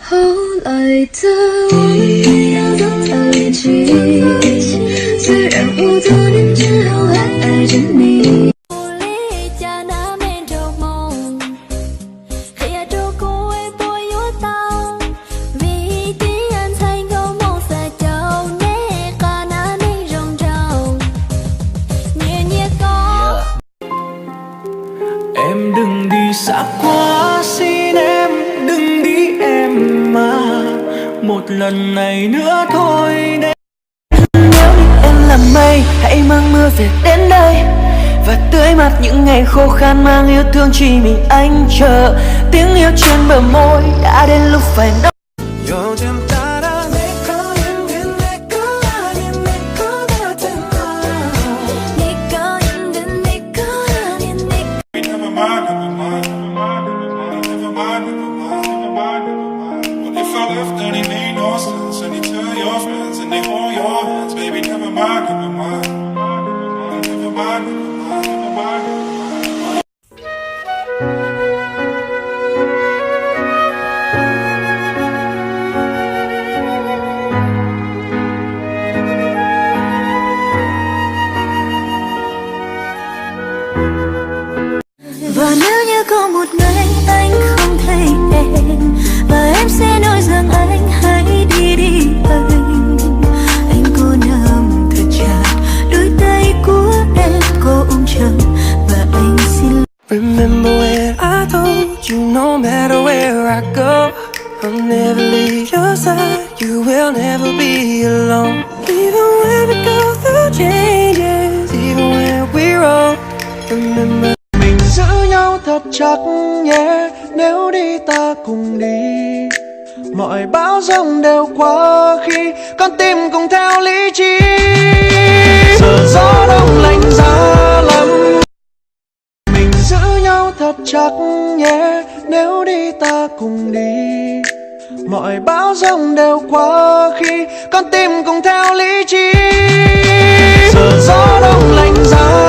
后来的我们要走到一起，虽然我多年之后还爱着你。Em đừng đi xa quá, xin em đừng đi em mà. Một lần này nữa thôi để... Nếu như em là mây, hãy mang mưa về đến đây và tưới mát những ngày khô khan, mang yêu thương chỉ mình anh chờ. Tiếng yêu trên bờ môi đã đến lúc phải nói. 요즘 따라 내 거인 내 거 아닌 내 거 같은 거. 네 거인 내 거 아닌 내 거. Never mind, never mind, never mind, never mind, never mind, never mind, never mind. What if I left, then it made no sense, and you tell your friends and they hold your hands, baby. Never mind, never mind, never mind, never mind, never mind. Và nếu như có một ngày anh không thấy em, và em sẽ nói rằng anh hãy đi đi anh cố nắm thật chặt đôi tay của em, cố ôm chầm và anh xin. Remember when I told you no matter where I go, I'll never leave your side, you will never be alone. Even when we go through changes, even when we're old, remember. Giữ nhau thật chặt nhé, nếu đi ta cùng đi. Mọi bão giông đều qua khi con tim cùng theo lý trí. Giờ gió đông lạnh giá lắm, mình giữ nhau thật chặt nhé, nếu đi ta cùng đi. Mọi bão giông đều qua khi con tim cùng theo lý trí. Giờ gió đông lạnh giá